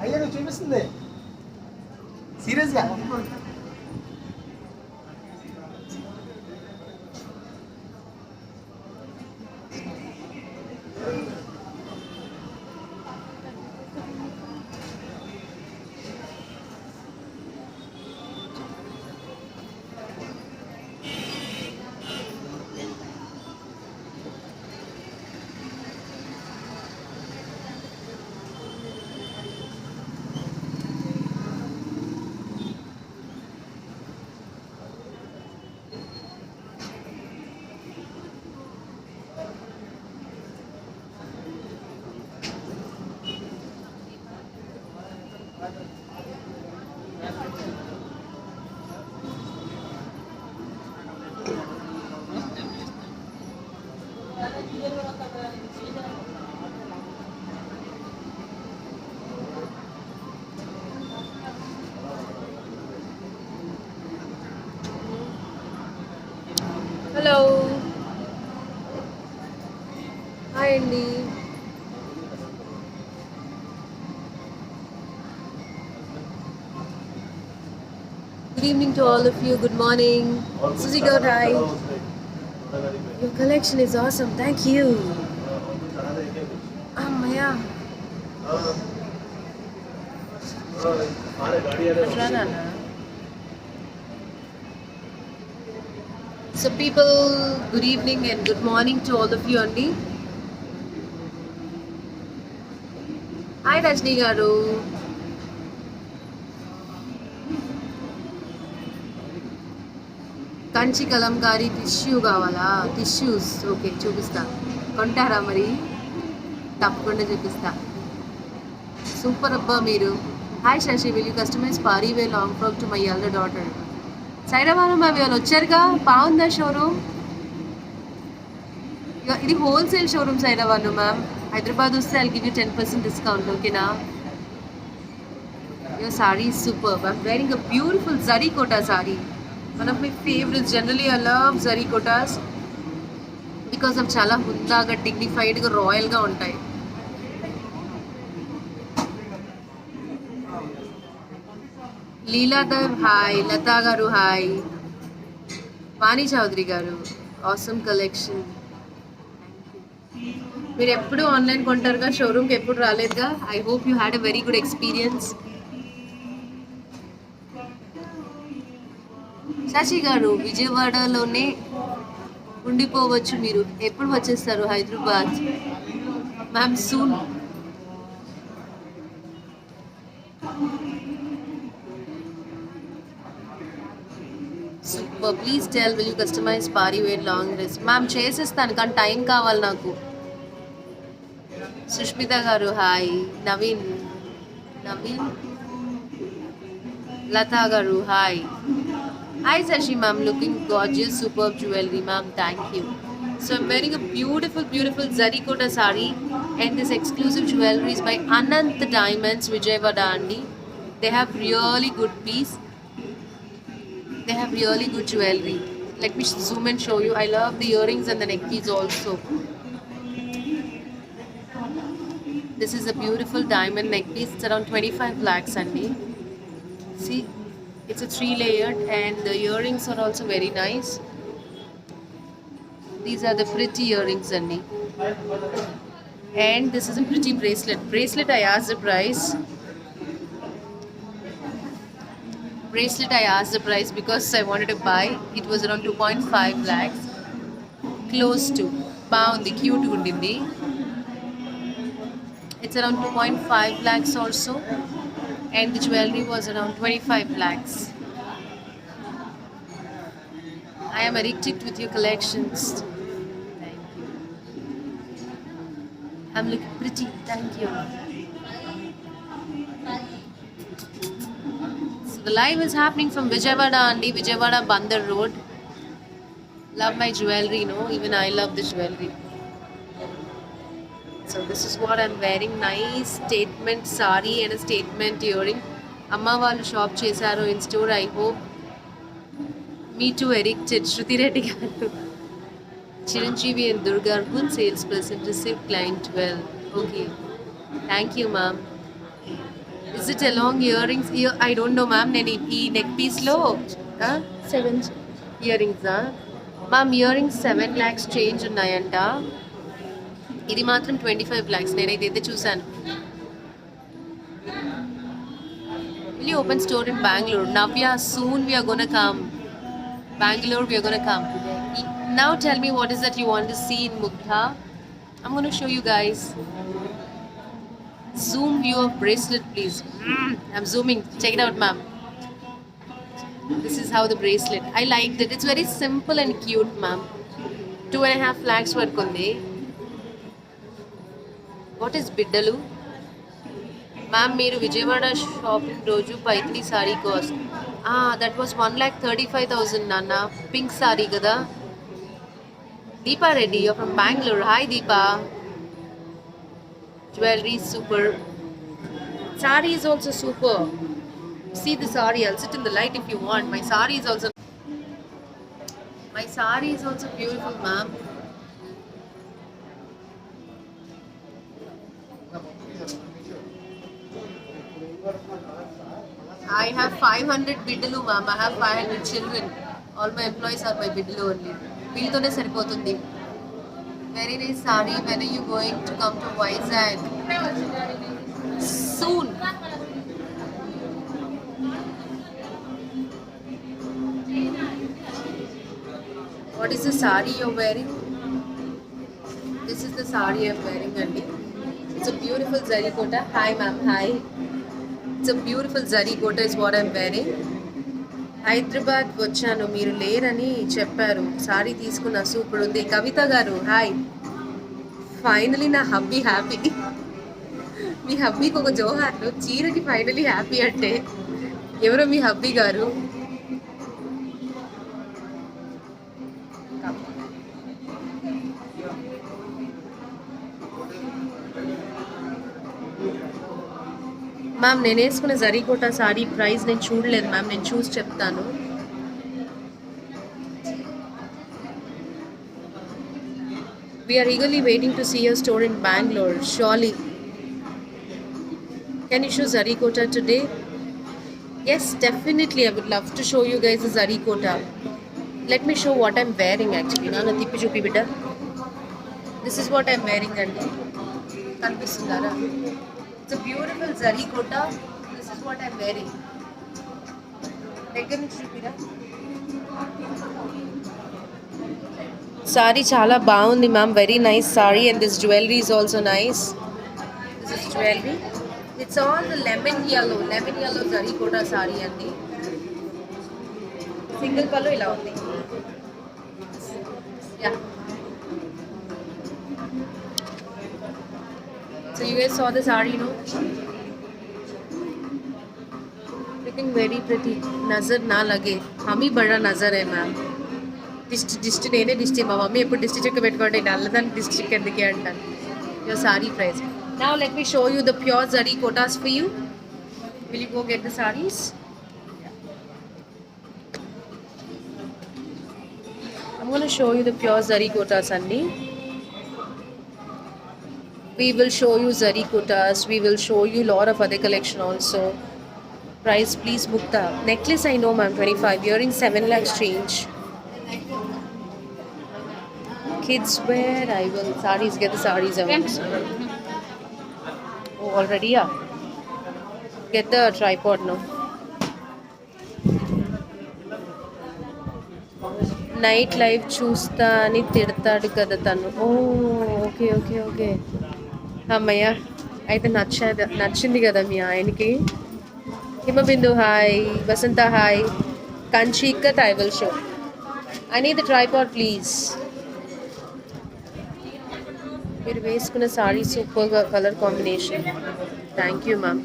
అయ్యా చూపిస్తుంది సీరియస్గా. హలో, హాయ్ అండి. Good evening to all of you. Good morning. Suzy Gaur, hi. Your collection is awesome. Thank you. Maya. So people, good evening and good morning to all of you only. Hi Rajni garu. Kanchi Kalamkari tissue కావాలా? Tissues okay, చూపిస్తా. కొంటారా మరి? తప్పకుండా చూపిస్తా. Super అబ్బా మీరు. Hi Shashi, will you customise party wear long frock to my elder daughter? Sairabanu ma'am ఇవాళ వచ్చారుగా, బాగుందా షోరూమ్? ఇది wholesale showroom Sairabanu ma'am. Hyderabad వస్తే ఐల్ గివ్ యూ 10% డిస్కౌంట్, ఓకేనా? Your sari is super. I'm wearing a beautiful zari Kota sari. One of my favorites. Generally I love zari kotas because of చాలా హుందాగా, డిగ్నిఫైడ్గా, రాయల్గా ఉంటాయి. Leeladhar hi, Lata గారు హాయ్, వాణి చౌదరి గారు ఆసమ్ కలెక్షన్. మీరు ఎప్పుడు ఆన్లైన్ కొంటారుగా, షోరూమ్కి ఎప్పుడు రాలేదుగా. I hope you had a very good experience. Shashi గారు విజయవాడలోనే ఉండిపోవచ్చు, మీరు ఎప్పుడు వచ్చేస్తారు Hyderabad? Ma'am soon. Super. Please tell, will you customise party wear long dress? Ma'am చేసేస్తాను, కానీ టైం కావాలి నాకు. సుష్మిత గారు హాయ్, నవీన్ లతా గారు hi. Hi Sashi ma'am, looking gorgeous, superb jewelry ma'am, thank you. So I'm wearing a beautiful zari kota sari, and this exclusive jewelry is by Anant Diamonds, Vijayawada andi. They have really good piece. They have really good jewelry. Let me zoom and show you. I love the earrings and the neck piece also. This is a beautiful diamond neck piece. It's around 25 lakhs andi. See, it's a 3-layered, and the earrings are also very nice. These are the pretty earrings only. And this is a pretty bracelet. I asked the price. Because I wanted to buy. It was around 2.5 lakhs, close to baagundi, cute undindi. It's around 2.5 lakhs also, and the jewelry was around 25 lakhs. I am addicted with your collections. Thank you. I'm looking pretty. Thank you. So the live is happening from Vijayawada Andi, Vijayawada Bandar Road. Love my jewelry, no? Even I love the jewelry. So this is what I'm wearing. Nice statement sari and a statement earring. Amma వాళ్ళు shop చేశారు in store. I hope me too addicted. Shruti Reddy garu. Chiranjeevi and Durga are good salesperson. Receive client well. Okay. Thank you, ma'am. Is it a long earrings? I don't know, ma'am. నేను ఈ neck piece లో 7. Earrings ma'am earrings 7 lakhs change ఉన్నాయంట. ఇది మాత్రం 25 lakhs. నేను ఇదైతే చూసాను. Will you open store in Bangalore? Navya, soon we are gonna come. Bangalore, we are gonna come. Now tell me what is that you want to see in Mugdha. I'm gonna show you guys. Zoom view of bracelet, please. I'm zooming. Check it out, ma'am. This is how the bracelet. I liked it. It's very simple and cute, ma'am. 2.5 lakhs worth undi. What is Biddalu? Ma'am, మీరు Vijayawada shopping రోజు Paithani sorry cost that was 1,35,000 నాన్న. Pink sorry కదా. Deepa Reddy, you're from Bangalore. Hi Deepa. Jewelry super. Sari is also super. See the sari. I'll sit in the light if you want. My sari is also beautiful, ma'am. I have 500 Biddalu, ma'am. I have 500 children. All my employees are my Biddalu only. వీళ్ళతోనే సరిపోతుంది. Very nice sari. When are you going to come to Vizag? Soon. What is the sari you're wearing? This is the sari I'm wearing, Andy. It's a beautiful zari kota. Hi, ma'am. Hi. It's a beautiful zari kota is what I'm wearing. Hyderabad వచ్చాను, మీరు లేరని చెప్పారు. Sorry తీసుకున్న super ఉంది. కవిత గారు hi. Finally నా hubby happy. మీ హబ్బీకి ఒక జోహార్లు. చీరకి ఫైనలీ హ్యాపీ అంటే ఎవరో మీ హబ్బీ గారు. మ్యామ్ నేను వేసుకున్న జరీకోటా సారీ ప్రైస్ నేను చూడలేదు మ్యామ్. నేను చూసి చెప్తాను. We are eagerly waiting to see your store in Bangalore. Surely. Can you show Zarikota today? Yes, definitely. I would love to show you guys the Zarikota. Let me show what I'm wearing actually. Nana tippi chupi bida. This is what I'm wearing andi. Kanpistundara. It's a beautiful Zarikota. This is what I'm wearing. దగ్గర నుంచి చూపిరా. Sari chala బాగుంది ma'am. Very nice sorry and this jewellery is also nice. This is jewelry. It's all the lemon yellow Zarikota saree అండి. Single పళ్ళు ఇలా ఉంది. Yeah. So you guys saw the saree, no? Looking very pretty. Nazar na lage. हम ही बड़ा नजर है ma'am. डिस्ट నేనే డిస్ట్ మా మమ్మీ ఎప్పుడు డిస్ట్ చెక్క పెట్టుకోండి నల్లదాన్ని డిస్ట్ చెక్క ఎందుకే అంటాను. Your sorry price. Now let me show you the pure zari kotas for you. Will you go get the sarees? I'm going to show you the pure zari kotas andi. We will show you zari kotas. We will show you lot of other collection also. Price please book the necklace. I know ma'am 25. Earrings 7 lakhs change. Kids wear. I will sarees. Get the sarees out. Oh, already yeah. Get the tripod now. Night live చూస్తా అని తిడతాడు కదా తను. ఓ okay okay okay అమ్మయ్య అయితే నచ్చింది కదా మీ ఆయనకి. హిమబిందు హాయ్. వసంత హాయ్. కంచికత్ I will show. I need the tripod, please. మీరు వేసుకున్న సారీ సూపర్గా colour combination. Thank you ma'am.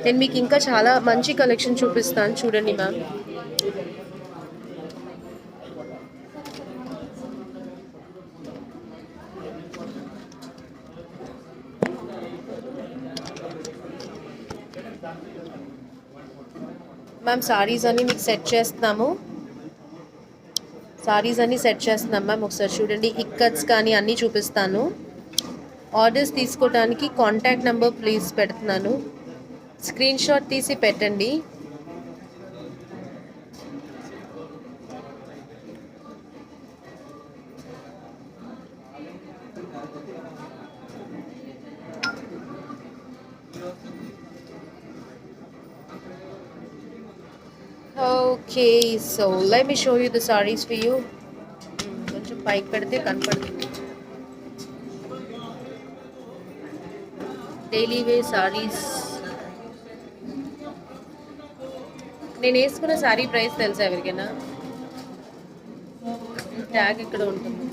నేను మీకు ఇంకా చాలా మంచి కలెక్షన్ చూపిస్తాను చూడండి మ్యామ్. మ్యామ్ సారీస్ అన్నీ మీకు సెట్ చేస్తున్నాము. సారీస్ అన్నీ సెట్ చేస్తున్నాం మ్యామ్. ఒకసారి చూడండి, ఇక్కత్స్ కానీ అన్నీ చూపిస్తాను. ఆర్డర్స్ తీసుకోవడానికి కాంటాక్ట్ నెంబర్ ప్లీజ్ పెడుతున్నాను, స్క్రీన్ షాట్ తీసి పెట్టండి. Okay, so let me show you the saris for you. కొంచెం పైకి పెడితే కనపడుతుంది. Daily way saris. నేను వేసుకున్న సారీ ప్రైస్ తెలుసా ఎవరికైనా? ట్యాగ్ ఇక్కడ ఉంటుంది.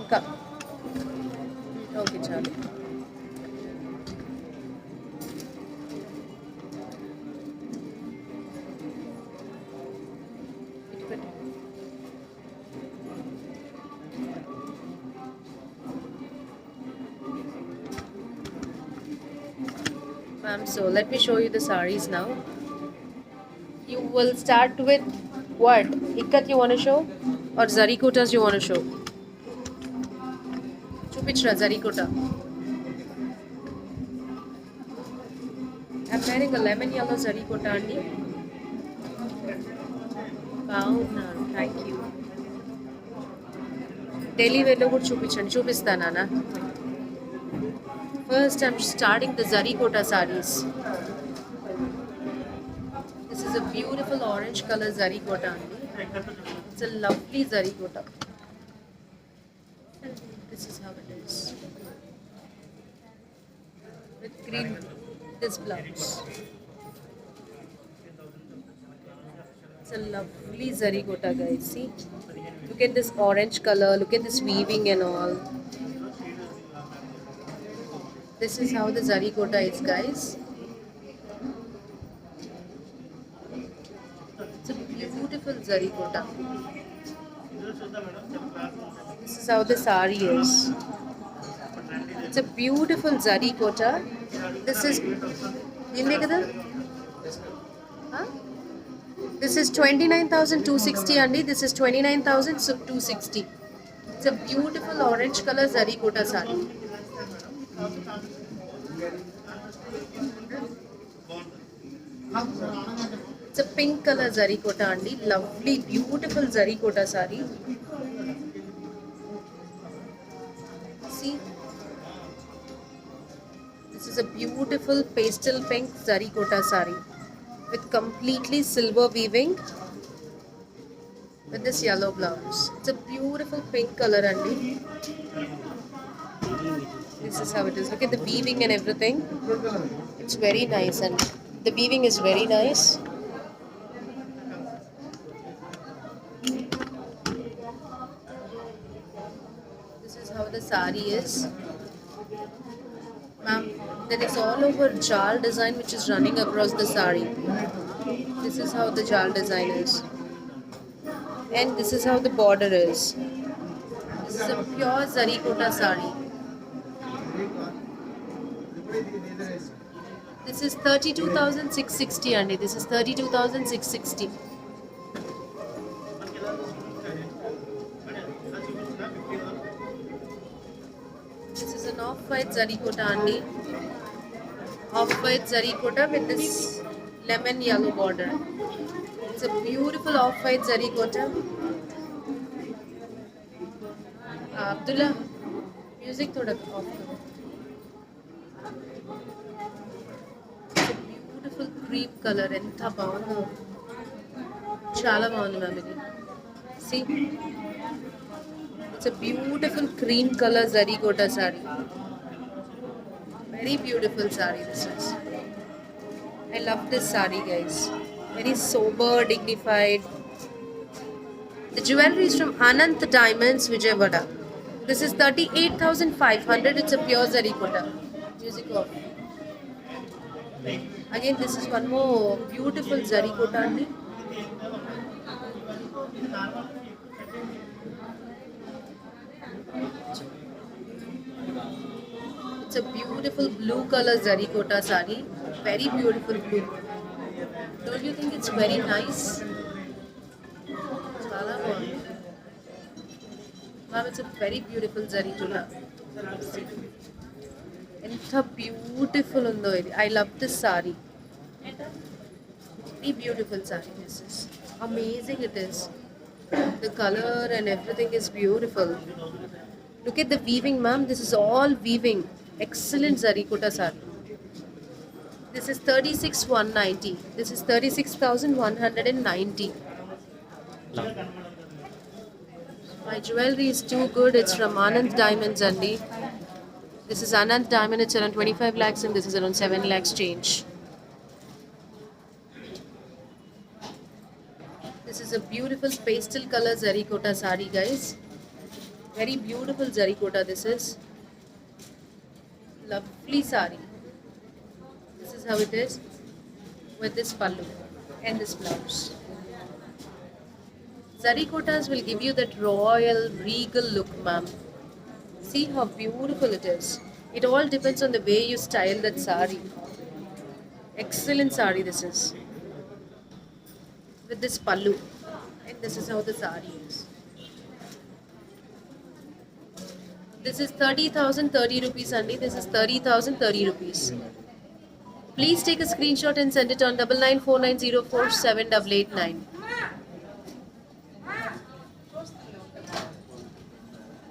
ఇంకా ఓకే చాలు. So let me show you the sarees now. You will start with what? Ikat you want to show? Or zari kotas you want to show? Chupichra zari kota. I'm wearing a lemon yellow zari kota andi. Bauna, thank you. Daily wear lo kuda chupistana na. First, I'm starting the zari kota sarees. This is a beautiful orange color zari kota. It's a lovely zari kota. This is how it is. With green, this blouse. It's a lovely zari kota, guys. See? Look at this orange color. Look at this weaving and all. This is how the zari kota is, guys. It's a beautiful zari kota. This is how the sari is. It's a beautiful zari kota. This is huh? This is 29,260 andi. This is 29,260. It's a beautiful orange color zari kota sari. It's a pink color zari kota andi. Lovely, beautiful zari kota sari. See, this is a beautiful pastel pink zari kota sari with completely silver weaving with this yellow blouse. It's a beautiful pink color andi. This is how it is. Look at the weaving and everything. It's very nice, and the weaving is very nice. This is how the sari is. Ma'am, there is all over jal design which is running across the sari. This is how the jal design is. And this is how the border is. This is a pure zari kota sari. This is 32,660 andi. This is 32,660. This is an off-white zari kota andi. Off-white zari kota with this lemon yellow border. It's a beautiful off-white zari kota. Abdullah, music thoda off karo. Beautiful cream color ఎంత బాగుందో, చాలా బాగుంది ma'am ఇది. See, it's a beautiful cream color zari kota sari. Very beautiful sari this is. I love this sari, guys. Very sober, dignified. The jewelry is from Anant Diamonds, Vijayawada. This is 38,500. It's a pure zarikota. Music off. Again, this is one more beautiful zarikota. Andi. It's a beautiful blue color zarikota sari. Very beautiful blue. Don't you think it's very nice? Chala bagundi. Ma'am, it's a very beautiful zarikota. ఎంత beautiful ఉందో ఇది. I love this sari. Very beautiful sari this is. Amazing it is. The color and everything is beautiful. Look at the weaving, ma'am. This is all weaving. Excellent zarikota sari. This is 36,190. This is 36,190. My jewelry is too good. It's from Anand Diamonds, Andi. This is Anand Diamond. It's around 25 lakhs and this is around 7 lakhs change. This is a beautiful pastel color zarikota sari, guys. Very beautiful zarikota this is. Lovely sari. This is how it is with this pallu and this blouse. Zarikotas will give you that royal, regal look, ma'am. See how beautiful it is. It all depends on the way you style that sari. Excellent sari this is. With this pallu. And this is how the sari is. This is 30,030 rupees only. This is 30,030 rupees. Please take a screenshot and send it on 9949047889.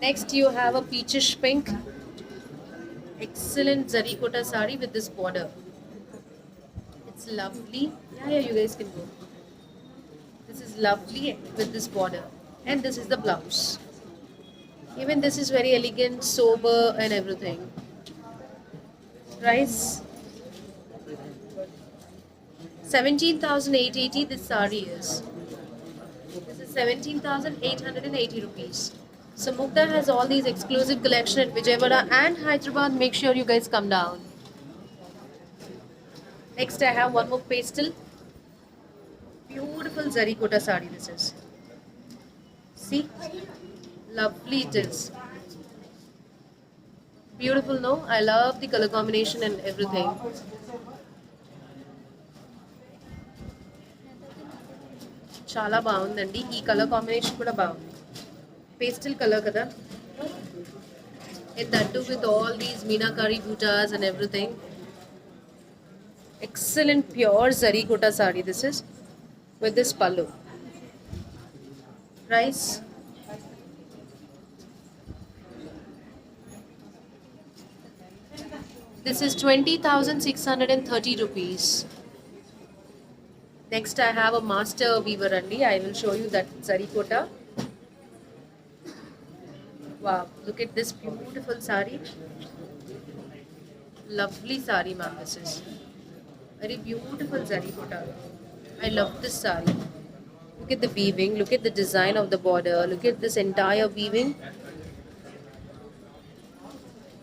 Next you have a peachish pink. Excellent zarikota sari with this border. It's lovely. Yeah, you guys can go. This is lovely with this border. And this is the blouse. Even this is very elegant, sober and everything. Price 17,880 this sari is. This is 17,880 rupees. So Mukta has all these exclusive collection at Vijayawada and Hyderabad. Make sure you guys come down. Next I have one more pastel. Beautiful zarikota sari this is. See? Lovely it is. Beautiful, no? I love the color combination and everything. Chala బాగుందండి. ఈ colour combination కూడా బాగుంది. Pastel color kada. And that too with all these meenakari buttas and everything. Excellent pure zarikota sari this is. With this pallu. Price this is 20,630 rupees. Next I have a master weaver andi. I will show you that zarikota. Wow, look at this beautiful sari. Lovely sari, ma'am, this is. Very beautiful zarikota. I love this sari. Look at the weaving, look at the design of the border, look at this entire weaving.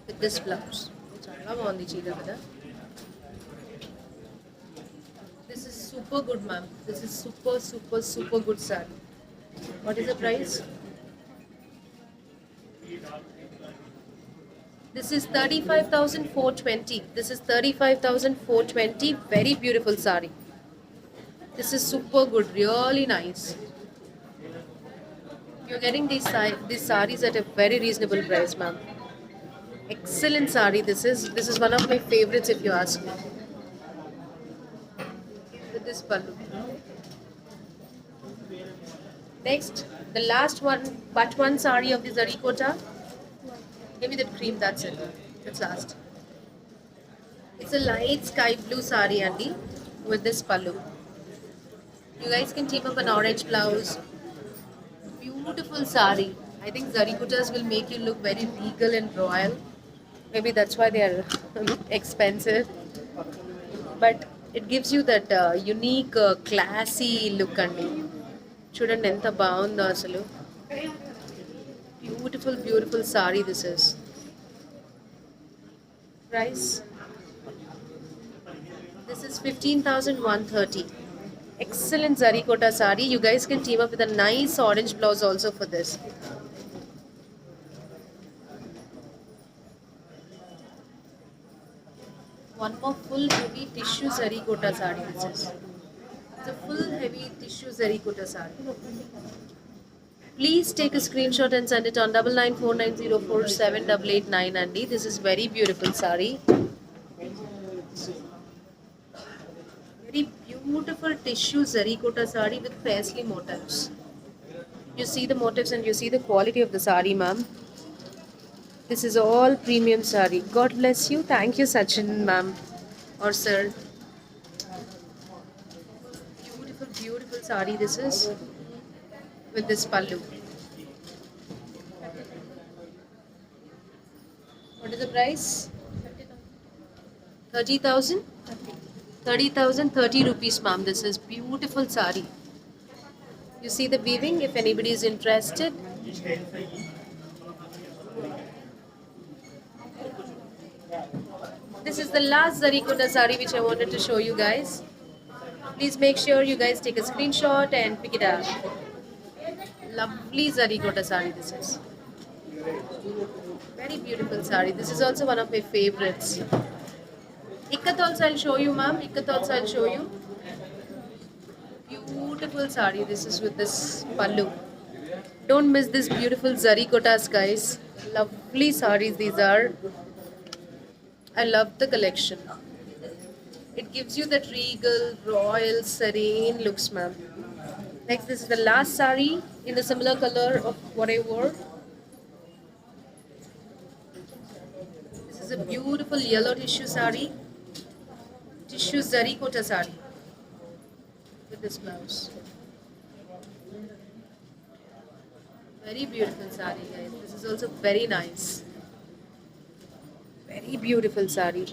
With this blouse. Chala bagundi cheeda kada. This is super good, ma'am. This is super good sari. What is the price? This is 35,420. This is 35,420. Very beautiful sari. This is super good. Really nice. You're getting these saris at a very reasonable price, ma'am. Excellent sari. This is one of my favorites if you ask me. With this pallu. Next, the last one, but one sari of the zarikota. Give me that cream, that's it. That's last. It's a light sky blue sari, Andy, with this pallu. You guys can team up an orange blouse. Beautiful sari. I think zarikotas will make you look very regal and royal. Maybe that's why they are expensive. But It gives you that unique, classy look అండి. చూడండి ఎంత బాగుందో అసలు. Beautiful, beautiful saree this is. Price? This is 15,130. Excellent Zarikota saree. You guys can team up with a nice orange blouse also for this. One more full heavy tissue Zarikota saree this is. It's a full heavy tissue Zarikota saree. Please take a screenshot and send it on 9949047889 Andy. This is very beautiful saree. Very beautiful tissue Zarikota saree with paisley motifs. You see the motifs and you see the quality of the saree, ma'am. This is all premium saree. God bless you. Thank you, Sachin, ma'am or sir. Beautiful, beautiful saree this is with this pallu. What is the price? 30,000? 30,000, 30 rupees, ma'am. This is beautiful saree. You see the weaving if anybody is interested. This is the last Zarikota saree which I wanted to show you guys. Please make sure you guys take a screenshot and pick it up. Lovely Zarikota saree this is. Very beautiful saree. This is also one of my favorites. Ikat also I'll show you, ma'am. Ikat also I'll show you. Beautiful saree. This is with this pallu. Don't miss this beautiful Zarikotas, guys. Lovely sarees these are. I love the collection. It gives you that regal, royal, serene looks, ma'am. Next, this is the last saree in the similar color of what I wore. This is a beautiful yellow tissue saree. Tissue Zarikota saree with this blouse. Very beautiful saree, guys. This is also very nice. Very beautiful saree.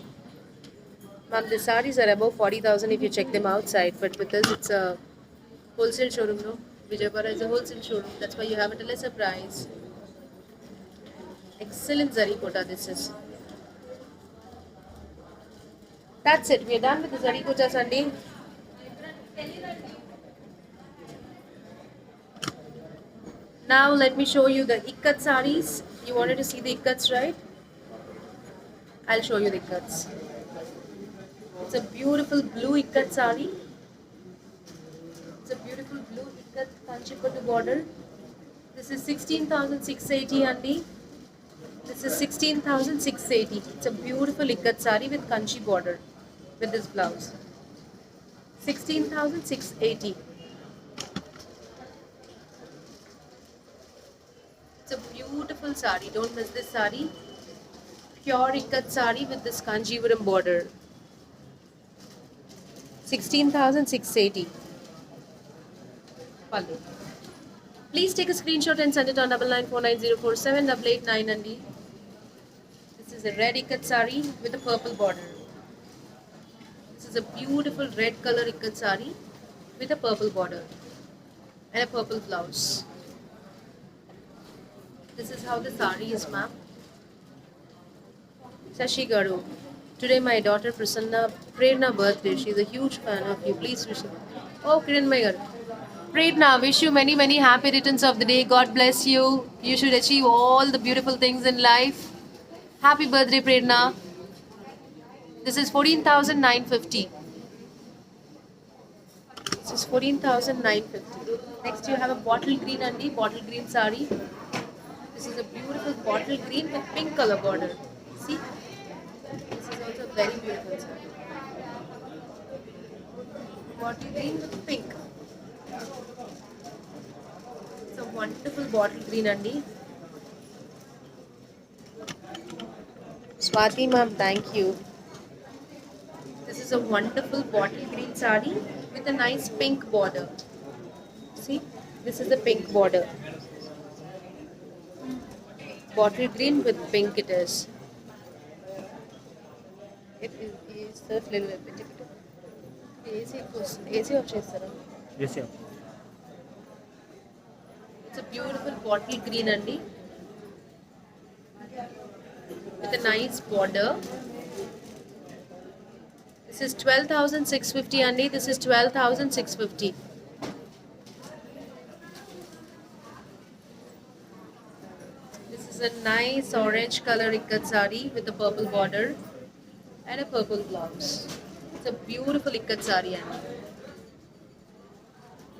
Ma'am, the sarees are above 40,000 if you check them outside, but with us it's a wholesale showroom, no? Vijayawada is a wholesale showroom. That's why you have it at a lesser price. Excellent Zarikota this is. That's it. We are done with the Zarikota Sunday. Now let me show you the Ikat sarees. You wanted to see the Ikats, right? I'll show you the Ikats. It's a beautiful blue Ikat saree. It's a beautiful blue Ikat Kanchipattu border. This is 16,680 Andy. This is 16,680. It's a beautiful Ikat saree with Kanchi border with this blouse. 16,680. It's a beautiful saree. Don't miss this saree. Pure Ikat saree with this Kanjivaram border. 16,680. Pallu. Please take a screenshot and send it on 9949047889 Andy. This is a red Ikat saree with a purple border. This is a beautiful red color Ikat saree with a purple border and a purple blouse. This is how the saree is, ma'am. Sashi Garu. Today my daughter Prasanna Prerna birthday. She's a huge fan of you. Please wish her. Oh, Kiran Magar. Prerna, wish you many, many happy returns of the day. God bless you. You should achieve all the beautiful things in life. Happy birthday, Prerna. This is 14,950. This is 14,950. Next you have a bottle green Andy, bottle green saree. This is a beautiful bottle green with pink color border. See? This is also a very beautiful saree. Bottle green with pink. It's a wonderful bottle green Andy. Swati ma'am, thank you. This is a wonderful bottle green saree with a nice pink border. See, this is the pink border. Bottle green with pink it is. It is a little bit. AC ఎక్కువ వస్తుంది, AC of చేస్తారా? AC. It's a beautiful bottle green అండి, with a nice border. This is 12,650 Andy. This is 12,650. This is a nice orange color ikat sari with a purple border and a purple blouse. It's a beautiful ikat sari Andy.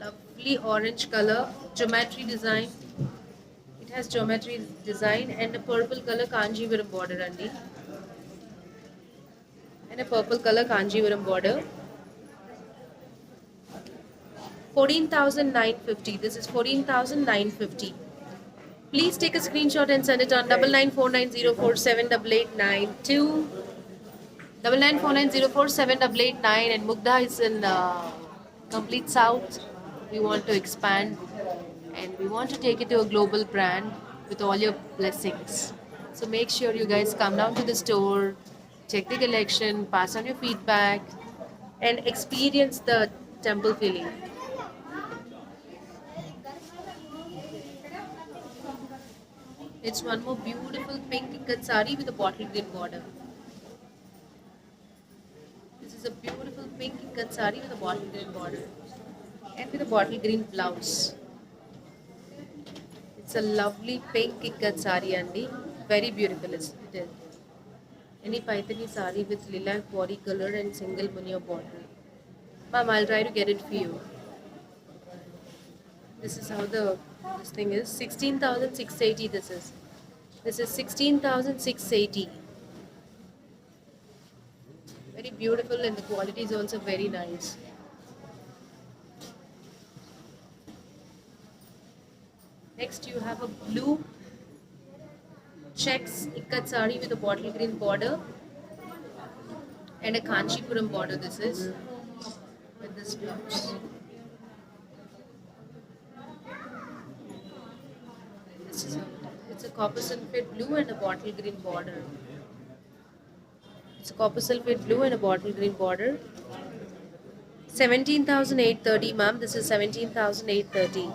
Lovely orange color, geometry design. It has geometry design and a purple color Kanjivaram border Andy. And a purple color Kanjivaram border. 14,950. This is 14,950. Please take a screenshot and send it on 9949047889 9949047889. And Mugdha is in complete south. We want to expand and we want to take it to a global brand with all your blessings. So make sure you guys come down to the store, check the collection, pass on your feedback, and experience the temple feeling. It's one more beautiful pink ikat sari with a bottle green border. This is a beautiful pink ikat sari with a bottle green border and with a bottle green blouse. It's a lovely pink ikat sari Andy. Very beautiful it is. Any paithani sari with lilac body color and single munia border. Ma'am, I'll try to get it for you. This is how this thing is. 16,680 this is. This is 16,680. Very beautiful and the quality is also very nice. Next you have a blue checks ikat sari with a bottle green border and a Kanchipuram border this is with this blouse. This is how it's a copper sulphate blue and a bottle green border. It's a copper sulphate blue and a bottle green border. 17,830 ma'am. This is 17,830.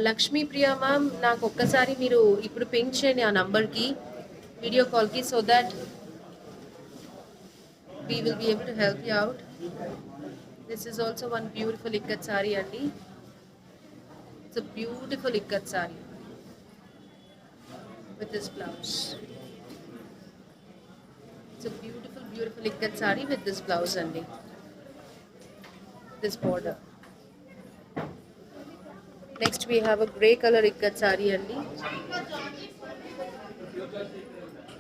Lakshmi Priya ma'am, నాకు ఒక్కసారి మీరు ఇప్పుడు ping చేయండి ఆ నంబర్కి video కాల్కి, so that we will be able to help you out. This is also one beautiful ikat sari అండి. It's a beautiful ikat sari with this blouse. It's a beautiful, beautiful ikat sari with this blouse and this border. Next we have a grey color ikat sari and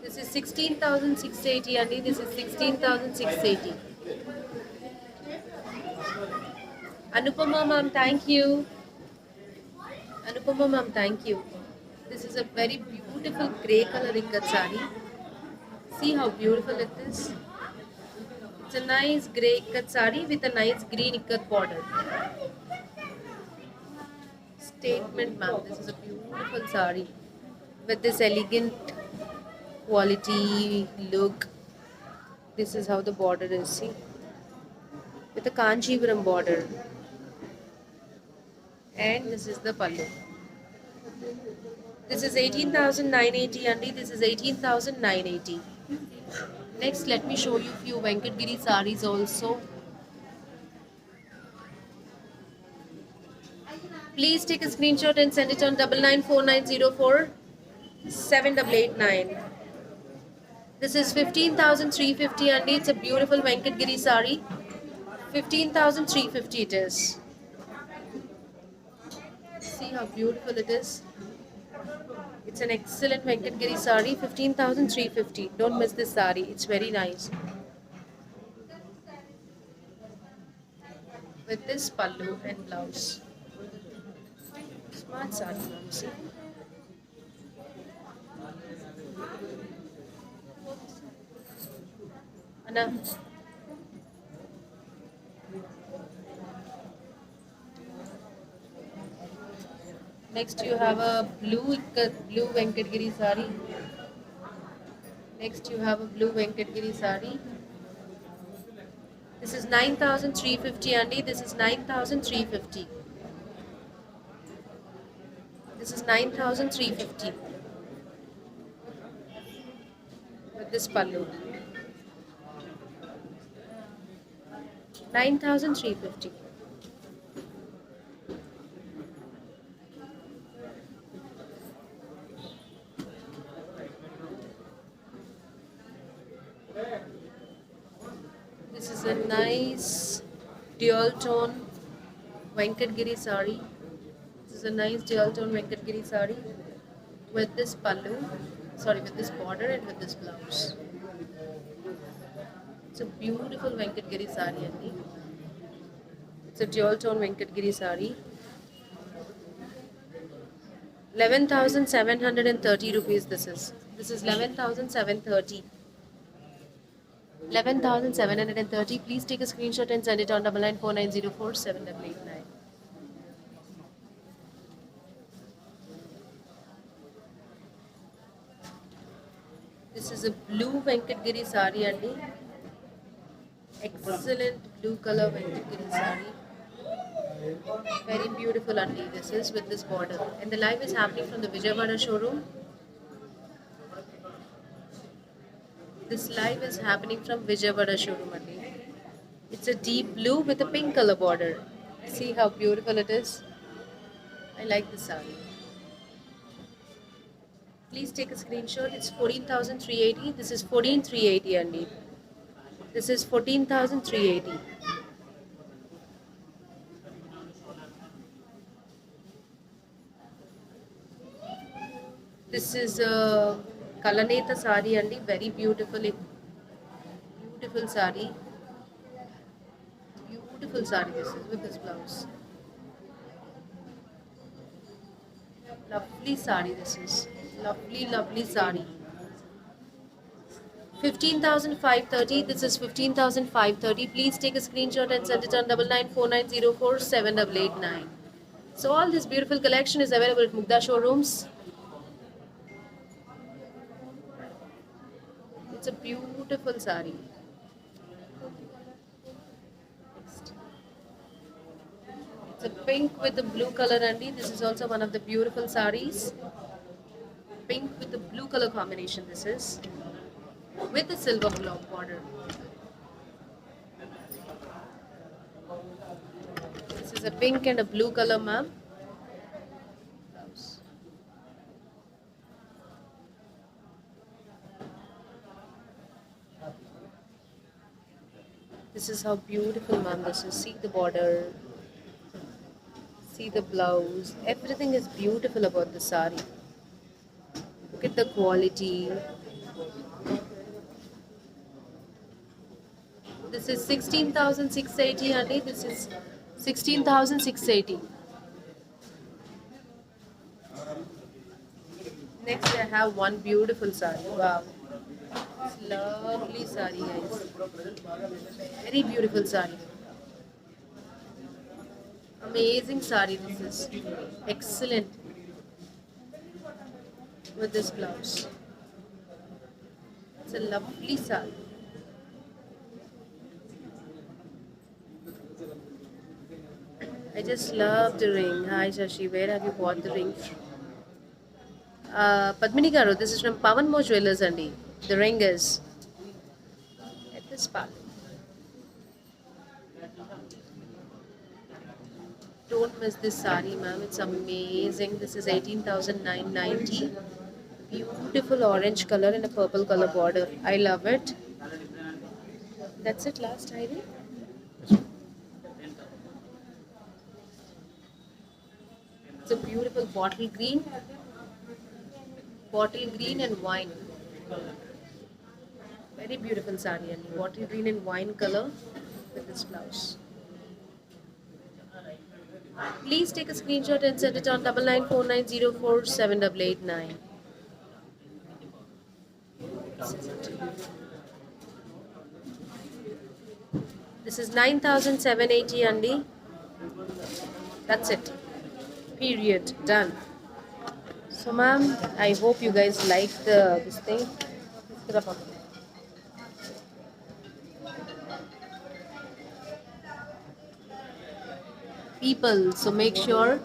this is 16,680 and this is 16,680. Anupama ma'am, thank you. Anupama ma'am, thank you. This is a very beautiful grey color ikat sari. See how beautiful it is. It's a nice grey ikat sari with a nice green ikat border. Statement ma'am, this is a beautiful sari with this elegant quality look. This is how the border is, see, with a Kanchipuram border, and this is the pallu. This is 18,980 and this is 18,980. Next, let me show you few Venkatgiri saris also. Please take a screenshot and send it on 9949047889. This is 15,350 and it's a beautiful Venkatgiri sari. 15,350 it is. See how beautiful it is. It's an excellent Venkatgiri sari, 15,350. Don't miss this sari. It's very nice. With this pallu and blouse. Smart sari, ma'am. See? Anna. Next you have a blue Venkatgiri sari Next, you have a blue Venkatgiri sari. This is 9,350 Andy. This is 9,350. This is 9,350 with this pallu. 9,350. This is a nice dual tone Venkatgiri sari. This is a nice dual tone Venkatgiri sari with this pallu, with this border and with this blouse. It's a beautiful Venkatgiri sari, Andy. It's a dual tone Venkatgiri sari. 11,730 rupees this is. This is 11,730. 11,730. Please take a screenshot and send it on 9949047889. This is a blue Venkatgiri sari, Andy. Excellent blue color Venkatgiri sari. Very beautiful, Andy. This is with this border. And the live is happening from the Vijayawada showroom. This live is happening from Vijayawada showroom, Andy. It's a deep blue with a pink color border. See how beautiful it is? I like this sari. Please take a screenshot. It's 14,380. This is 14,380, Andy. This is 14,380. This is a Kalaneta sari, Andy. Very beautiful sari. Beautiful sari this is with this blouse. Lovely sari this is. Lovely sari. 15,530. This is 15,530. Please take a screenshot and send it on 9949047889. So all this beautiful collection is available at Mugdha showrooms. It's a beautiful sari. It's a pink with the blue color, Andy. This is also one of the beautiful saris. Pink with the blue color combination this is. With the silver block border. This is a pink and a blue color, ma'am. This is how beautiful, ma'am, this is. See the border. See the blouse. Everything is beautiful about the sari. Look at the quality. This is 16,680, honey. This is 16,680. Next, I have one beautiful sari. Wow. It's lovely sari, guys. Very beautiful sari. Amazing sari this is. Excellent. With this blouse. It's a lovely sari. I just love the ring. Hi Shashi, where have you bought the ring from? Padmini Garu, this is from Pavan Mo Jewelers, Andy. The ring is at this part. Don't miss this sari, ma'am. It's amazing. This is 18,990. Beautiful orange color and a purple color border. I love it. That's it, last Heidi. It's a beautiful bottle green and wine. Very beautiful sari, and bottle green and wine color with this blouse. Please take a screenshot and send it on 9949047889. This is 9,780, Andy. That's it. Period. Done. So, ma'am, I hope you guys like this thing. तेरा पापा. People, so make sure.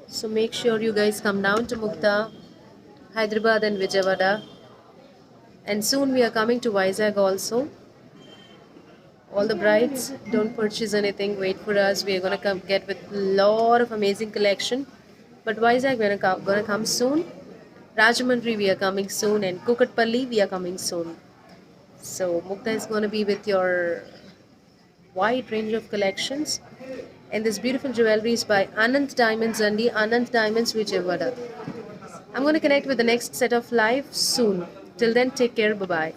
So make sure you guys come down to Mukta, Hyderabad and Vijayawada. And soon we are coming to Vizag also. All the brides, don't purchase anything. Wait for us. We are gonna come get with lot of amazing collection. But Vizag we're gonna come soon. Rajahmundry we are coming soon, and Kukatpalli we are coming soon. So Mukta is gonna be with your wide range of collections. And this beautiful jewelry is by Anand Diamonds Zandi, Anand Diamonds Vijayawada. I'm gonna connect with the next set of live soon. Till then, take care. Bye bye.